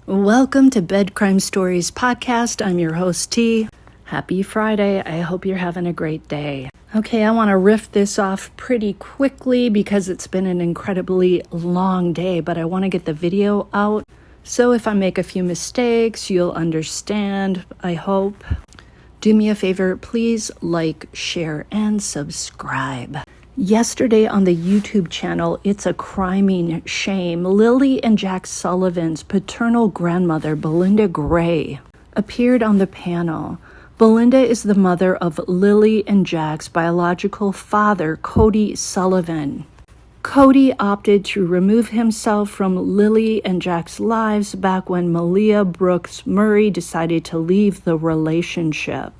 Welcome to Bed Crime Stories podcast. I'm your host, T. Happy Friday. I hope you're having a great day. Okay, I want to riff this off pretty quickly because it's been an incredibly long day, but I want to get the video out. So if I make a few mistakes, you'll understand, I hope. Do me a favor, please like, share, and subscribe. Yesterday on the YouTube channel, It's a Criming Shame, Lilly and Jack Sullivan's paternal grandmother, Belynda Gray, appeared on the panel. Belinda is the mother of Lilly and Jack's biological father, Cody Sullivan. Cody opted to remove himself from Lilly and Jack's lives back when Malehya Brooks-Murray decided to leave the relationship.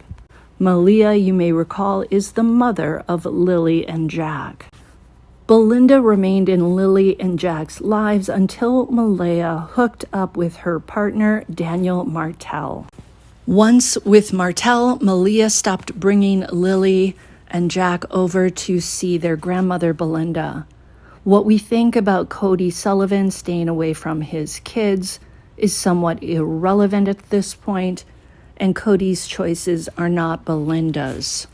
Malehya, you may recall, is the mother of Lilly and Jack. Belinda remained in Lilly and Jack's lives until Malehya hooked up with her partner, Daniel Martell. Once with Martell, Malehya stopped bringing Lilly and Jack over to see their grandmother, Belinda. What we think about Cody Sullivan staying away from his kids is somewhat irrelevant at this point, and Cody's choices are not Belinda's.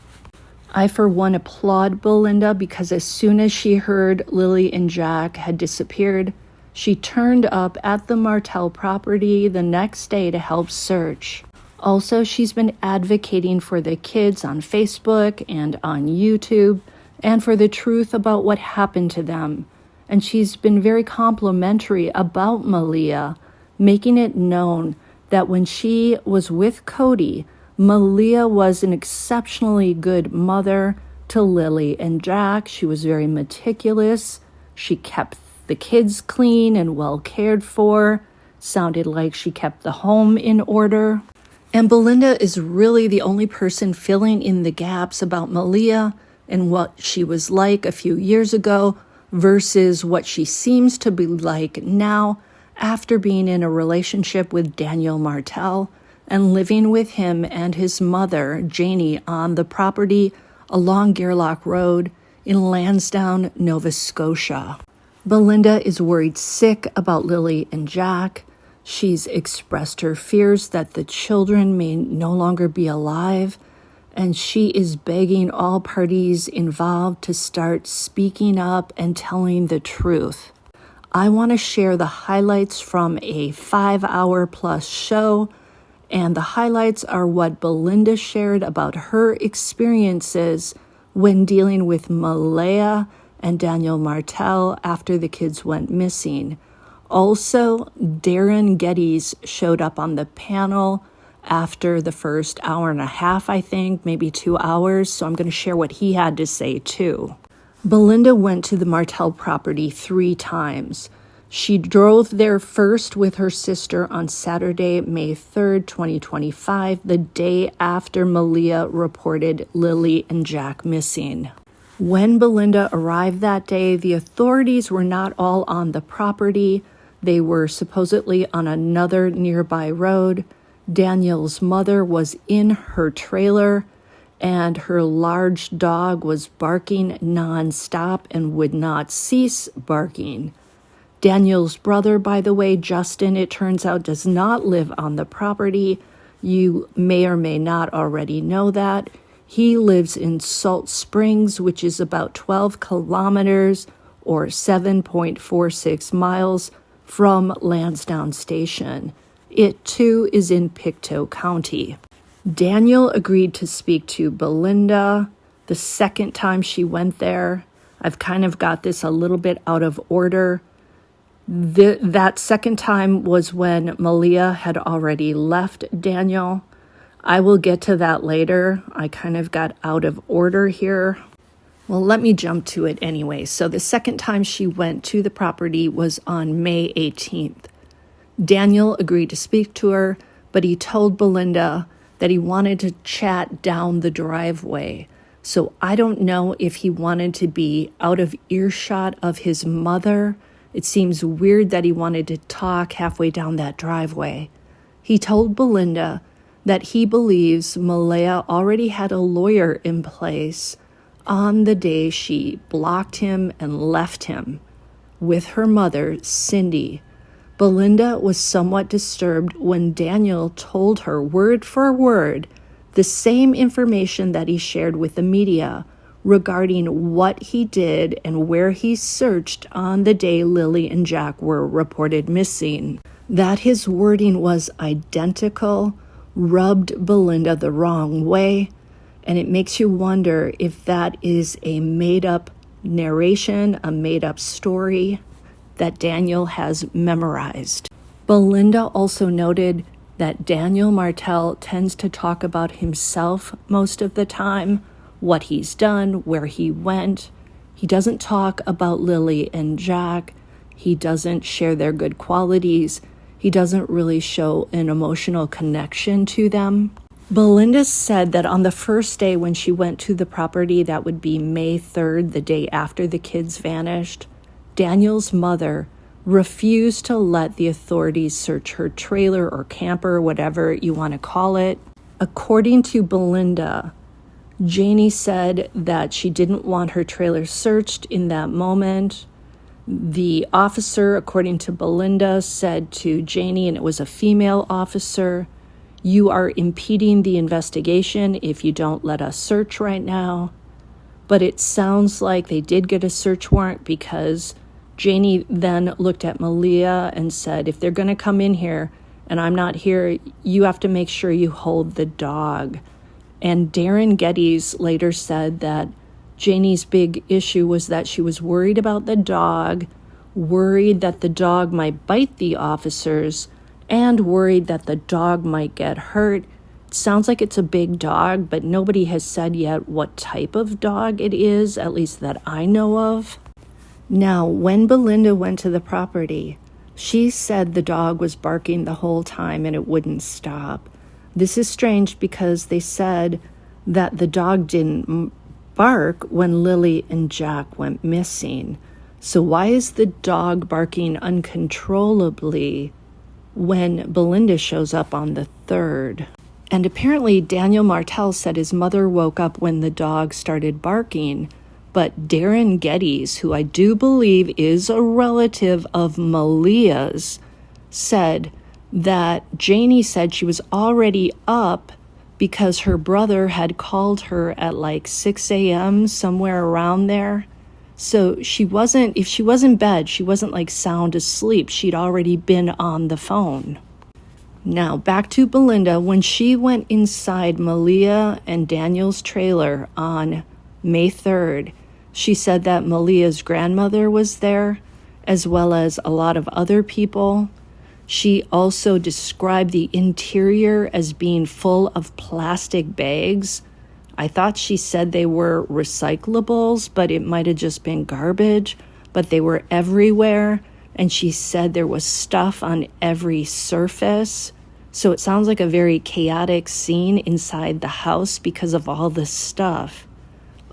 I, for one, applaud Belinda because as soon as she heard Lilly and Jack had disappeared, she turned up at the Martell property the next day to help search. Also, she's been advocating for the kids on Facebook and on YouTube and for the truth about what happened to them. And she's been very complimentary about Malehya, making it known that when she was with Cody, Malehya was an exceptionally good mother to Lilly and Jack. She was very meticulous. She kept the kids clean and well cared for. Sounded like she kept the home in order. And Belinda is really the only person filling in the gaps about Malehya and what she was like a few years ago versus what she seems to be like now after being in a relationship with Daniel Martell and living with him and his mother, Janie, on the property along Gairloch Road in Lansdowne, Nova Scotia. Belinda is worried sick about Lilly and Jack. She's expressed her fears that the children may no longer be alive, and she is begging all parties involved to start speaking up and telling the truth. I want to share the highlights from a 5-hour plus show, and the highlights are what Belinda shared about her experiences when dealing with Malehya and Daniel Martell after the kids went missing. Also, Darren Gettys showed up on the panel after the first hour and a half, I think, maybe 2 hours, so I'm going to share what he had to say too. Belinda went to the Martell property 3 times. She drove there first with her sister on Saturday, May 3rd, 2025, the day after Malehya reported Lilly and Jack missing. When Belinda arrived that day, the authorities were not all on the property. They were supposedly on another nearby road. Daniel's mother was in her trailer, and her large dog was barking nonstop and would not cease barking. Daniel's brother, by the way, Justin, it turns out, does not live on the property. You may or may not already know that. He lives in Salt Springs, which is about 12 kilometers or 7.46 miles from Lansdowne Station. It, too, is in Pictou County. Daniel agreed to speak to Belinda the second time she went there. I've kind of got this a little bit out of order. That second time was when Malehya had already left Daniel. I will get to that later. I kind of got out of order here. Well, let me jump to it anyway. So the second time she went to the property was on May 18th. Daniel agreed to speak to her, but he told Belinda that he wanted to chat down the driveway. So I don't know if he wanted to be out of earshot of his mother. It seems weird that he wanted to talk halfway down that driveway. He told Belinda that he believes Malehya already had a lawyer in place on the day she blocked him and left him with her mother, Cindy. Belinda was somewhat disturbed when Daniel told her word for word the same information that he shared with the media regarding what he did and where he searched on the day Lilly and Jack were reported missing. That his wording was identical rubbed Belinda the wrong way, and it makes you wonder if that is a made-up narration, a made-up story that Daniel has memorized. Belinda also noted that Daniel Martell tends to talk about himself most of the time, what he's done, where he went. He doesn't talk about Lilly and Jack. He doesn't share their good qualities. He doesn't really show an emotional connection to them. Belinda said that on the first day when she went to the property, that would be May 3rd, the day after the kids vanished, Daniel's mother refused to let the authorities search her trailer or camper, whatever you want to call it. According to Belinda, Janie said that she didn't want her trailer searched in that moment. The officer, according to Belinda, said to Janie, and it was a female officer, "You are impeding the investigation if you don't let us search right now." But it sounds like they did get a search warrant because Janie then looked at Malehya and said, if they're going to come in here and I'm not here, you have to make sure you hold the dog. And Darren Gettys later said that Janie's big issue was that she was worried about the dog, worried that the dog might bite the officers, and worried that the dog might get hurt. It sounds like it's a big dog, but nobody has said yet what type of dog it is, at least that I know of. Now, when Belinda went to the property, she said the dog was barking the whole time and it wouldn't stop. This is strange because they said that the dog didn't bark when Lilly and Jack went missing. So why is the dog barking uncontrollably when Belinda shows up on the 3rd? And apparently Daniel Martell said his mother woke up when the dog started barking, but Darren Gettys, who I do believe is a relative of Malehya's, said that Janie said she was already up because her brother had called her at like 6 a.m., somewhere around there. So if she was in bed, she wasn't like sound asleep. She'd already been on the phone. Now, back to Belinda. When she went inside Malehya and Daniel's trailer on May 3rd, she said that Malehya's grandmother was there, as well as a lot of other people. She also described the interior as being full of plastic bags. I thought she said they were recyclables, but it might have just been garbage, but they were everywhere. And she said there was stuff on every surface. So it sounds like a very chaotic scene inside the house because of all this stuff.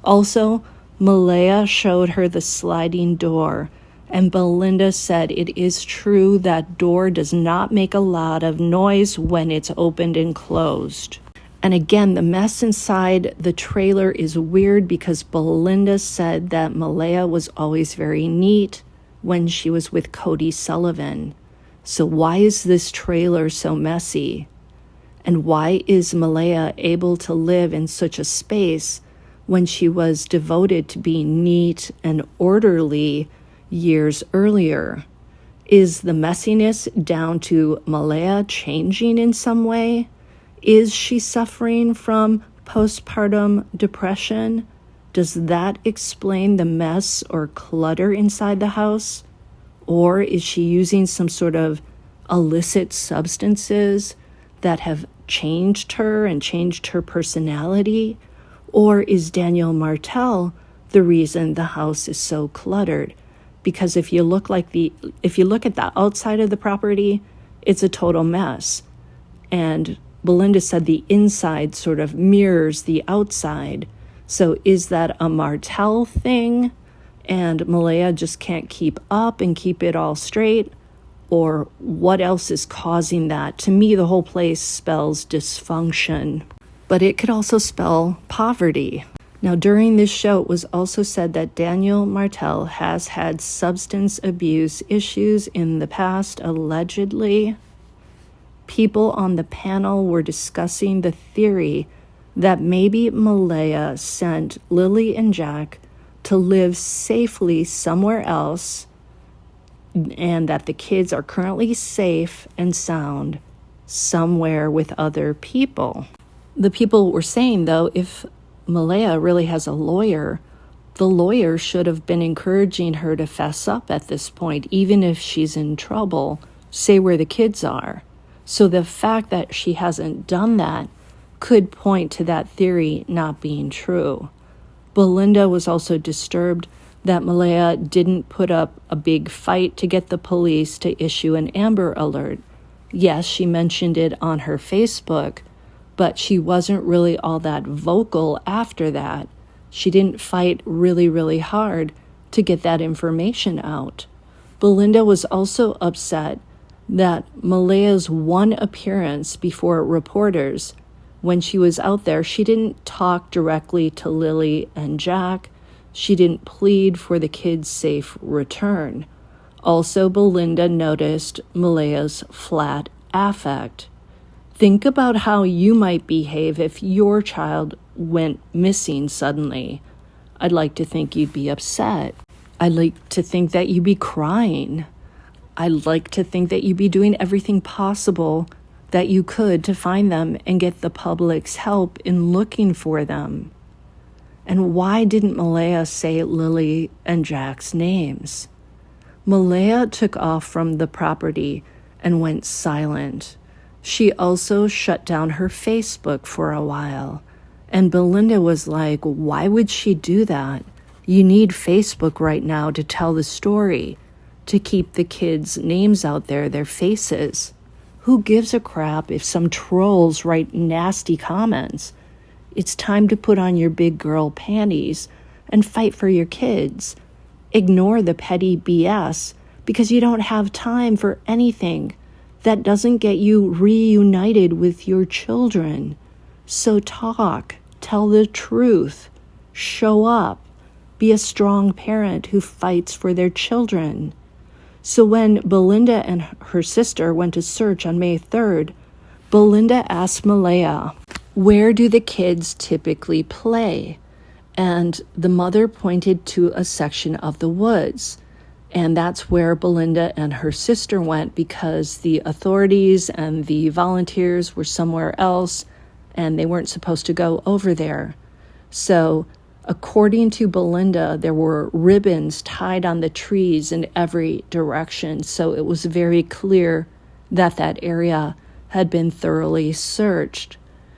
Also, Malehya showed her the sliding door, and Belinda said it is true that door does not make a lot of noise when it's opened and closed. And again, the mess inside the trailer is weird because Belinda said that Malehya was always very neat when she was with Cody Sullivan. So why is this trailer so messy? And why is Malehya able to live in such a space when she was devoted to being neat and orderly years earlier? Is the messiness down to Malehya changing in some way? Is she suffering from postpartum depression? Does that explain the mess or clutter inside the house? Or is she using some sort of illicit substances that have changed her and changed her personality? Or is Daniel Martell the reason the house is so cluttered? Because if you look at the outside of the property, it's a total mess. And Belinda said the inside sort of mirrors the outside. So is that a Martell thing? And Malehya just can't keep up and keep it all straight? Or what else is causing that? To me, the whole place spells dysfunction. But it could also spell poverty. Now, during this show, it was also said that Daniel Martell has had substance abuse issues in the past, allegedly. People on the panel were discussing the theory that maybe Malehya sent Lilly and Jack to live safely somewhere else, and that the kids are currently safe and sound somewhere with other people. The people were saying, though, if Malehya really has a lawyer, the lawyer should have been encouraging her to fess up at this point, even if she's in trouble, say where the kids are. So the fact that she hasn't done that could point to that theory not being true. Belinda was also disturbed that Malehya didn't put up a big fight to get the police to issue an Amber Alert. Yes, she mentioned it on her Facebook, but she wasn't really all that vocal after that. She didn't fight really, really hard to get that information out. Belinda was also upset that Malehya's one appearance before reporters, when she was out there, she didn't talk directly to Lilly and Jack. She didn't plead for the kids' safe return. Also, Belinda noticed Malehya's flat affect. Think about how you might behave if your child went missing suddenly. I'd like to think you'd be upset. I'd like to think that you'd be crying. I'd like to think that you'd be doing everything possible that you could to find them and get the public's help in looking for them. And why didn't Malehya say Lilly and Jack's names? Malehya took off from the property and went silent. She also shut down her Facebook for a while. And Belinda was like, why would she do that? You need Facebook right now to tell the story, to keep the kids' names out there, their faces. Who gives a crap if some trolls write nasty comments? It's time to put on your big girl panties and fight for your kids. Ignore the petty BS because you don't have time for anything that doesn't get you reunited with your children. So talk, tell the truth, show up, be a strong parent who fights for their children. So when Belinda and her sister went to search on May 3rd, Belinda asked Malehya, where do the kids typically play? And the mother pointed to a section of the woods. And that's where Belinda and her sister went because the authorities and the volunteers were somewhere else and they weren't supposed to go over there. So according to Belinda, there were ribbons tied on the trees in every direction, so it was very clear that that area had been thoroughly searched.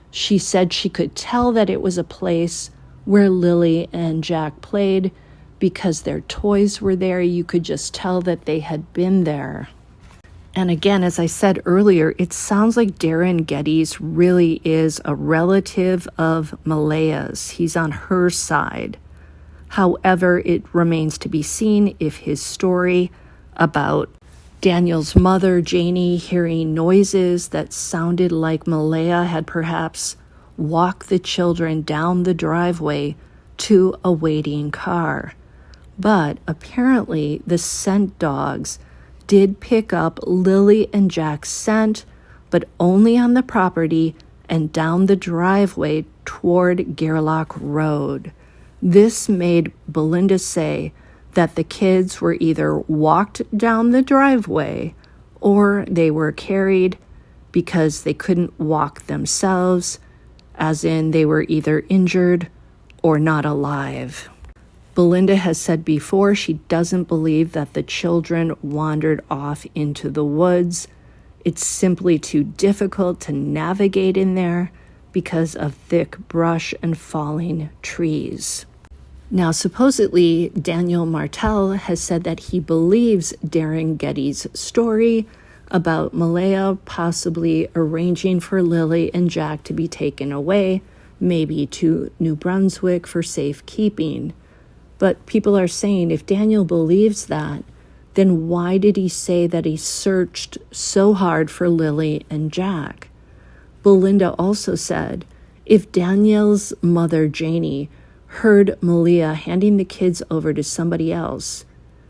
She said she could tell that it was a place where Lilly and Jack played because their toys were there. You could just tell that they had been there. And again, as I said earlier, it sounds like Darren Gettys really is a relative of Malehya's. He's on her side. However, it remains to be seen if his story about Daniel's mother, Janie, hearing noises that sounded like Malehya had perhaps walked the children down the driveway to a waiting car. But apparently the scent dogs did pick up Lilly and Jack's scent, but only on the property and down the driveway toward Gerlach Road. This made Belinda say that the kids were either walked down the driveway or they were carried because they couldn't walk themselves, as in they were either injured or not alive. Belinda has said before she doesn't believe that the children wandered off into the woods. It's simply too difficult to navigate in there because of thick brush and falling trees. Now, supposedly, Daniel Martell has said that he believes Darin Geddes' story about Malehya possibly arranging for Lilly and Jack to be taken away, maybe to New Brunswick for safekeeping. But people are saying if Daniel believes that, then why did he say that he searched so hard for Lilly and Jack? Belinda also said if Daniel's mother, Janie, heard Malehya handing the kids over to somebody else.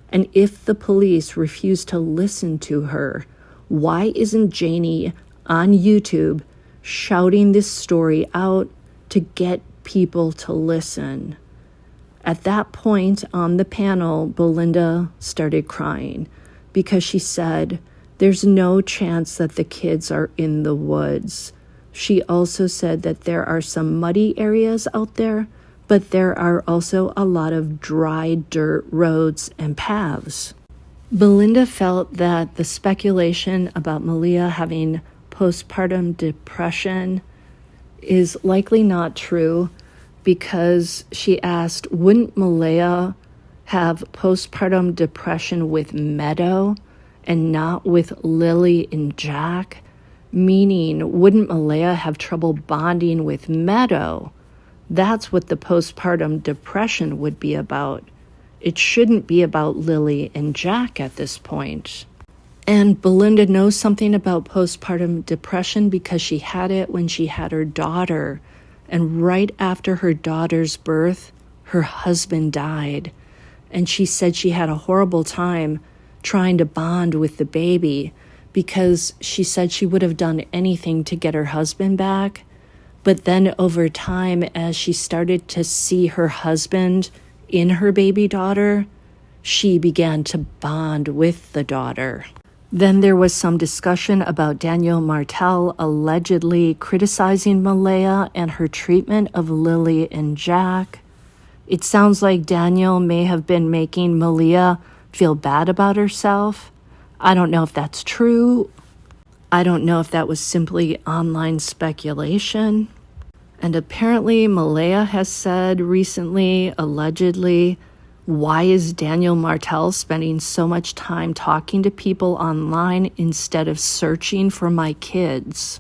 And if the police refuse to listen to her, why isn't Janie on YouTube shouting this story out to get people to listen? At that point on the panel, Belinda started crying because she said, there's no chance that the kids are in the woods. She also said that there are some muddy areas out there, but there are also a lot of dry dirt roads and paths. Belinda felt that the speculation about Malehya having postpartum depression is likely not true, because she asked, wouldn't Malehya have postpartum depression with Meadow and not with Lilly and Jack? Meaning, wouldn't Malehya have trouble bonding with Meadow? That's what the postpartum depression would be about. It shouldn't be about Lilly and Jack at this point. And Belinda knows something about postpartum depression because she had it when she had her daughter. And right after her daughter's birth, her husband died. And she said she had a horrible time trying to bond with the baby because she said she would have done anything to get her husband back. But then over time, as she started to see her husband in her baby daughter, she began to bond with the daughter. Then there was some discussion about Daniel Martell allegedly criticizing Malehya and her treatment of Lilly and Jack. It sounds like Daniel may have been making Malehya feel bad about herself. I don't know if that's true. I don't know if that was simply online speculation. And apparently Malehya has said recently, allegedly, why is Daniel Martell spending so much time talking to people online instead of searching for my kids?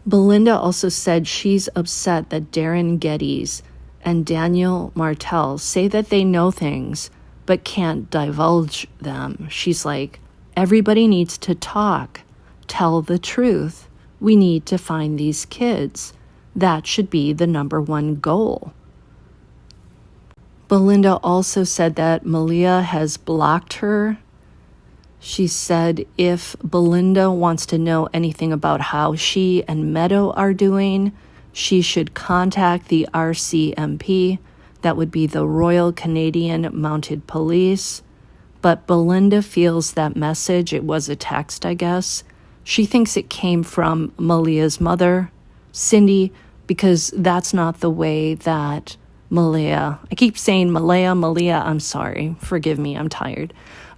Belinda also said she's upset that Darren Gettys and Daniel Martell say that they know things but can't divulge them. She's like, everybody needs to talk, tell the truth. We need to find these kids. That should be the number one goal. Belinda also said that Malehya has blocked her. She said if Belinda wants to know anything about how she and Meadow are doing, she should contact the RCMP. That would be the Royal Canadian Mounted Police. But Belinda feels that message, it was a text, I guess. She thinks it came from Malehya's mother, Cindy, because that's not the way that Malehya, I keep saying Malehya, I'm sorry, forgive me, I'm tired.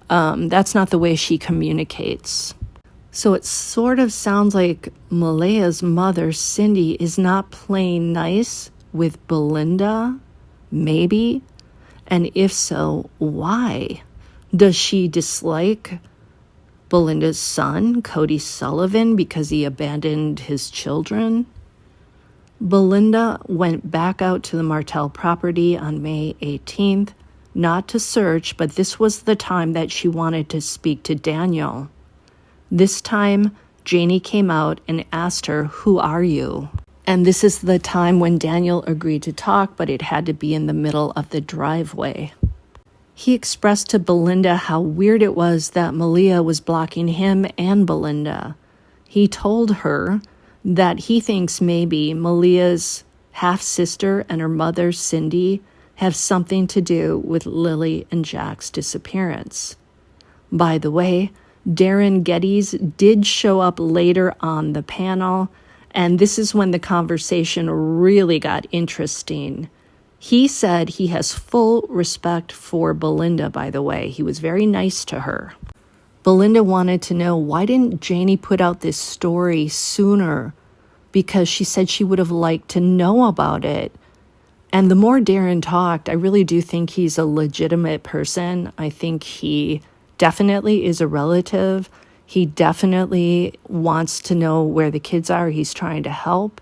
That's not the way she communicates. So it sort of sounds like Malehya's mother, Cindy, is not playing nice with Belinda, maybe? And if so, why? Does she dislike Belinda's son, Cody Sullivan, because he abandoned his children? Belinda went back out to the Martell property on May 18th, not to search, but this was the time that she wanted to speak to Daniel. This time, Janie came out and asked her, "Who are you?" And this is the time when Daniel agreed to talk, but it had to be in the middle of the driveway. He expressed to Belinda how weird it was that Malehya was blocking him and Belinda. He told her that he thinks maybe Malehya's half-sister and her mother, Cindy, have something to do with Lilly and Jack's disappearance. By the way, Darren Gettys did show up later on the panel, and this is when the conversation really got interesting. He said he has full respect for Belinda, by the way. He was very nice to her. Belinda wanted to know, why didn't Janie put out this story sooner? Because she said she would have liked to know about it. And the more Darren talked, I really do think he's a legitimate person. I think he definitely is a relative. He definitely wants to know where the kids are. He's trying to help.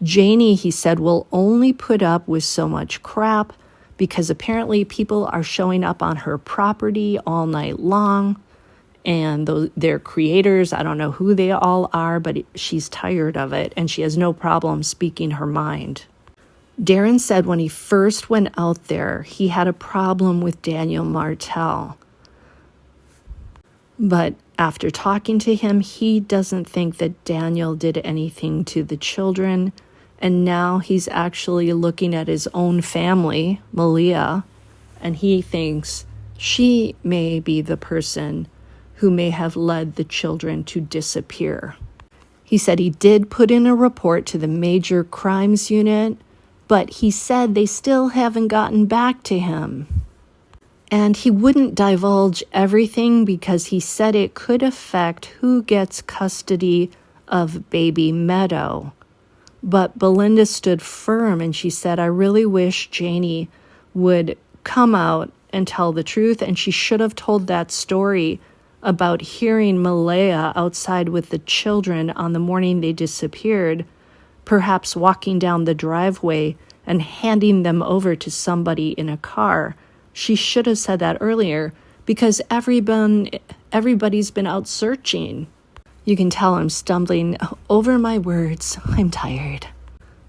Janie, he said, will only put up with so much crap because apparently people are showing up on her property all night long. And they're creators. I don't know who they all are, but she's tired of it, and she has no problem speaking her mind. Darin said when he first went out there, he had a problem with Daniel Martell. But after talking to him, he doesn't think that Daniel did anything to the children. And now he's actually looking at his own family, Malehya, and he thinks she may be the person who may have led the children to disappear. He said he did put in a report to the Major Crimes Unit, but he said they still haven't gotten back to him. And he wouldn't divulge everything because he said it could affect who gets custody of baby Meadow. But Belinda stood firm and she said, I really wish Janie would come out and tell the truth. And she should have told that story about hearing Malehya outside with the children on the morning they disappeared, perhaps walking down the driveway and handing them over to somebody in a car. She should have said that earlier because everybody's been out searching. You can tell I'm stumbling over my words. I'm tired.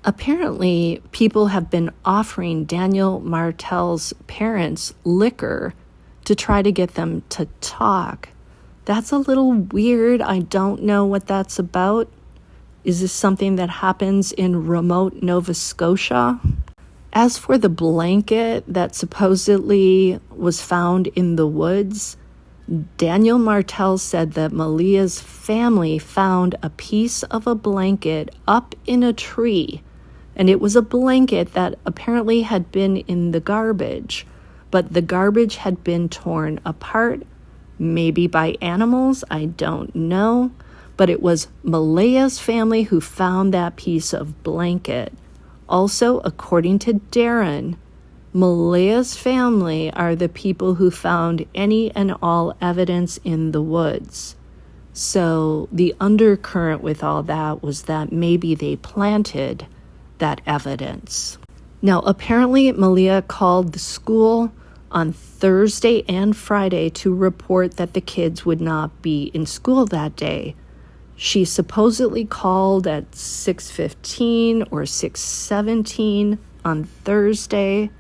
Apparently, people have been offering Daniel Martell's parents liquor to try to get them to talk. That's a little weird. I don't know what that's about. Is this something that happens in remote Nova Scotia? As for the blanket that supposedly was found in the woods, Daniel Martell said that Malehya's family found a piece of a blanket up in a tree, and it was a blanket that apparently had been in the garbage, but the garbage had been torn apart, maybe by animals, I don't know, but it was Malehya's family who found that piece of blanket. Also, according to Darin, Malehya's family are the people who found any and all evidence in the woods. So the undercurrent with all that was that maybe they planted that evidence. Now, apparently, Malehya called the school on Thursday and Friday to report that the kids would not be in school that day. She supposedly called at 6:15 or 6:17 on Thursday.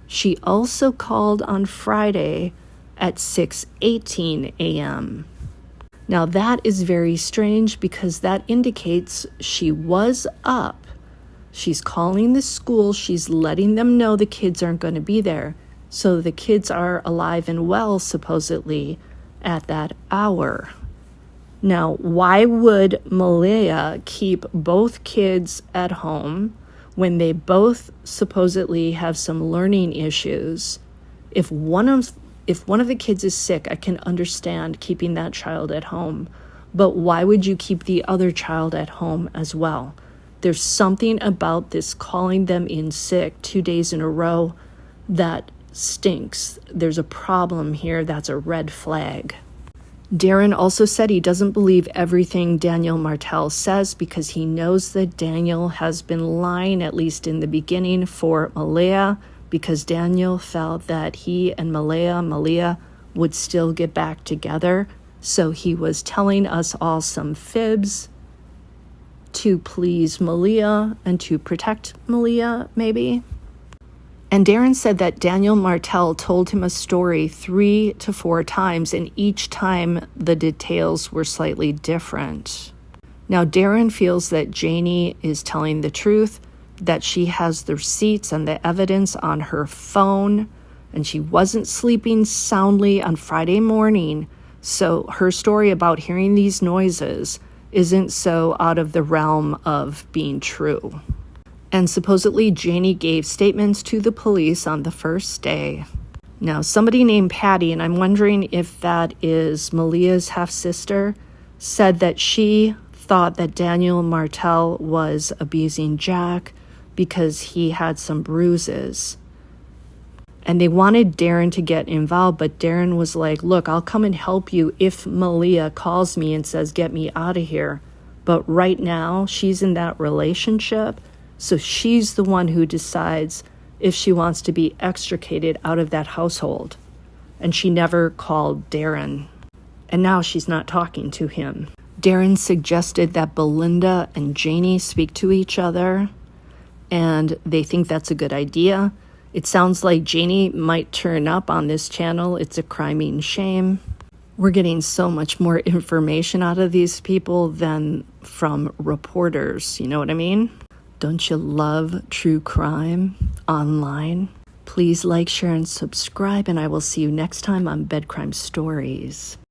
She also called on Friday at 6:18 a.m. Now that is very strange because that indicates she was up. She's calling the school. She's letting them know the kids aren't going to be there. So the kids are alive and well, supposedly, at that hour. Now, why would Malehya keep both kids at home when they both supposedly have some learning issues? If one of the kids is sick, I can understand keeping that child at home. But why would you keep the other child at home as well? There's something about this calling them in sick 2 days in a row that stinks. There's a problem here. That's a red flag. Darin also said he doesn't believe everything Daniel Martell says because he knows that Daniel has been lying, at least in the beginning, for Malehya, because Daniel felt that he and Malehya would still get back together. So he was telling us all some fibs to please Malehya and to protect Malehya, maybe. And Darin said that Daniel Martell told him a story 3 to 4 times, and each time the details were slightly different. Now, Darin feels that Janie is telling the truth, that she has the receipts and the evidence on her phone, and she wasn't sleeping soundly on Friday morning, so her story about hearing these noises isn't so out of the realm of being true. And supposedly Janie gave statements to the police on the first day. Now, somebody named Patty, and I'm wondering if that is Malehya's half-sister, said that she thought that Daniel Martell was abusing Jack because he had some bruises. And they wanted Darin to get involved, but Darin was like, look, I'll come and help you if Malehya calls me and says, get me out of here. But right now, she's in that relationship, so she's the one who decides if she wants to be extricated out of that household. And she never called Darin. And now she's not talking to him. Darin suggested that Belinda and Janie speak to each other. and they think that's a good idea. It sounds like Janie might turn up on this channel. It's a criming shame. We're getting so much more information out of these people than from reporters. You know what I mean? Don't you love true crime online? Please like, share, and subscribe, and I will see you next time on Bed Crime Stories.